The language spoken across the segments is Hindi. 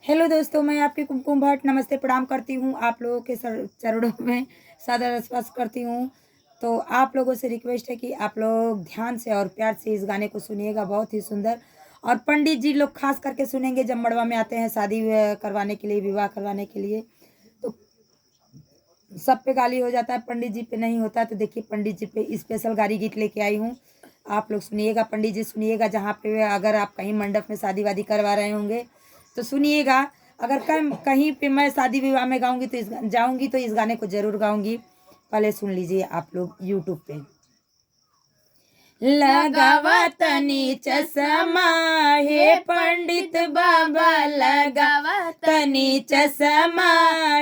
हेलो दोस्तों, मैं आपकी कुमकुम भट्ट नमस्ते प्रणाम करती हूँ। आप लोगों के चरणों में सादर स्पर्श करती हूँ। तो आप लोगों से रिक्वेस्ट है कि आप लोग ध्यान से और प्यार से इस गाने को सुनिएगा, बहुत ही सुंदर। और पंडित जी लोग खास करके सुनेंगे जब मड़वा में आते हैं शादी करवाने के लिए, विवाह करवाने के लिए। तो सब पे गाली हो जाता है, पंडित जी पे नहीं होता। तो देखिए, पंडित जी पे स्पेशल गाली गीत लेके आई हूँ। आप लोग सुनिएगा, पंडित जी सुनिएगा। जहाँ पे अगर आप कहीं मंडप में शादी वादी करवा रहे होंगे तो सुनिएगा। अगर कहीं पे मैं शादी विवाह में गाऊंगी तो जाऊंगी तो इस गाने को जरूर गाऊंगी। पहले सुन लीजिए आप लोग यूट्यूब पे। लगावा तनी चश्मा हे पंडित बाबा, लगावा तनी चश्मा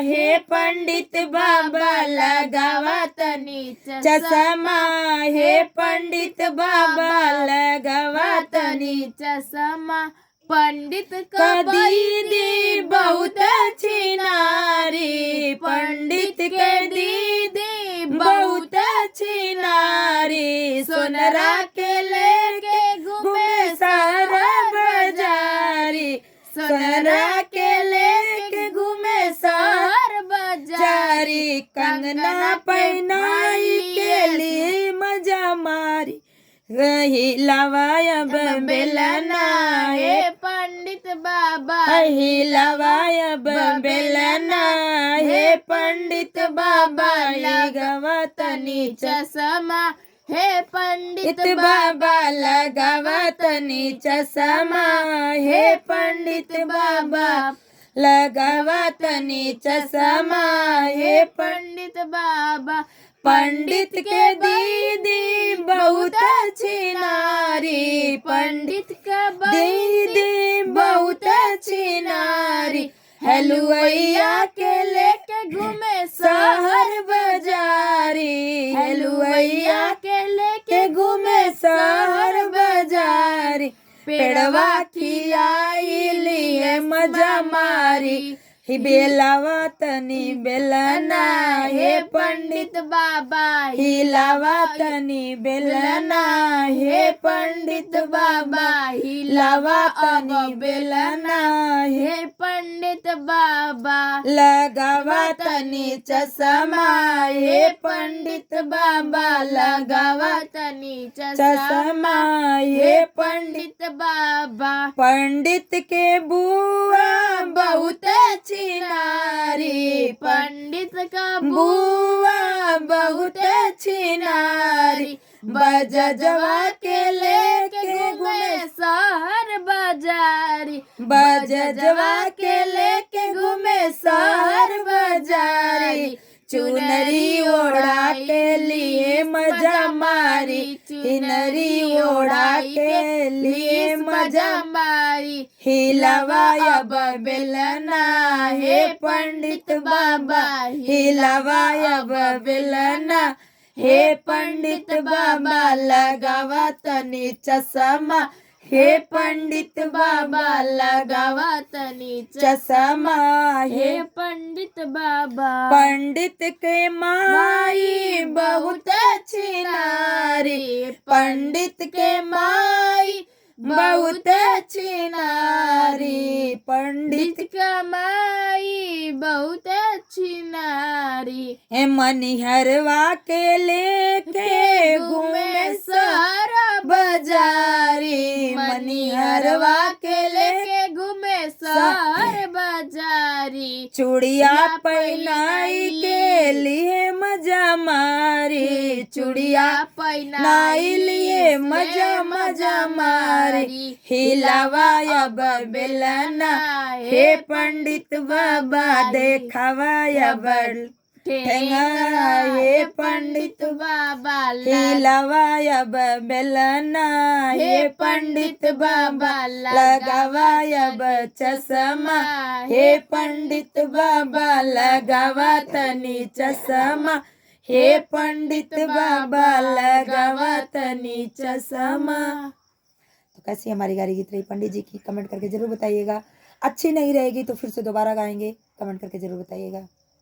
हे पंडित बाबा, लगावा तनी चश्मा हे पंडित बाबा, लगावा तनी चश्मा। पंडित का दीदी बहुत अच्छी नारी, पंडित के दीदी बहुत अच्छी नारी, सोनरा के लेके घूमे सारा बाजारी, सोनरा के लेके घूमे सारा बाजारी, कंगना पहनाई के लिए मजा मारी, हिलावायब बेलना हे पंडित बाबा, हिलावायब बेलना हे पंडित बाबा, लगावा तनी चश्मा हे पंडित बाबा, लगावा तनी चश्मा हे पंडित बाबा, लगावा तनी चश्मा हे पंडित बाबा। पंडित के दीदी बहुत अच्छी नारी, पंडित का दीदी बहुत अच्छी नारी, हलुवैया के लेके घूमे शहर बाजारी, हलुवैया के के घूमे शहर बाजारी, पेड़वा खियाई लिए मजा मारी, ही बेलावा तनी बेलना हे पंडित बाबा, हिलावा तनी बेलना हे पंडित बाबा, हिलावा तनी बेलना हे पंडित बाबा, लगावा तनी चश्मा हे पंडित बाबा, लगावा तनी चश्मा हे पंडित बाबा। पंडित के बुआ बहुत अच्छी नारी, पंडित का बुआ बहुत अच्छी नारी, बजजवा के लेके घूमे शहर बाजारी, बजजवा के लेके घूमे शहर बाजारी, चुनरी ओढ़ा के लिए मजा मारी, चुनरी ओढ़ा के लिए मजा मारी, हिलावायब बेलना हे पंडित बाबा, हिलावायब बेलना हे पंडित बाबा, लगावा तनी चश्मा हे पंडित बाबा, लगावा तनी चश्मा हे पंडित बाबा। पंडित के माई बहुत अच्छी नारी, पंडित के माई बहुत अच्छी नारी, पंडित का माई बहुत अच्छी नारी, हे मनिहरवा के लेके घूमे सारा बाजारी, मनिहरवा के लेके घूमे शहर बाजारी, चूड़िया पहनाई के लिए मजा मारी, चूड़िया पहनाई लिए मजा मजा मारी, हिलावायब बेलना हे पंडित बाबा, देखावायब ठेंगा हे पंडित बाबा, हिलावायब बेलना हे पंडित बाबा, लगावायब चश्मा हे पंडित बाबा, लगावा तनी चश्मा हे पंडित बाबा, लगावा तनी चश्मा। तो कैसी हमारी गाड़ी गीत रही पंडित जी की, कमेंट करके जरूर बताइएगा। अच्छी नहीं रहेगी तो फिर से दोबारा गाएंगे, कमेंट करके जरूर बताइएगा।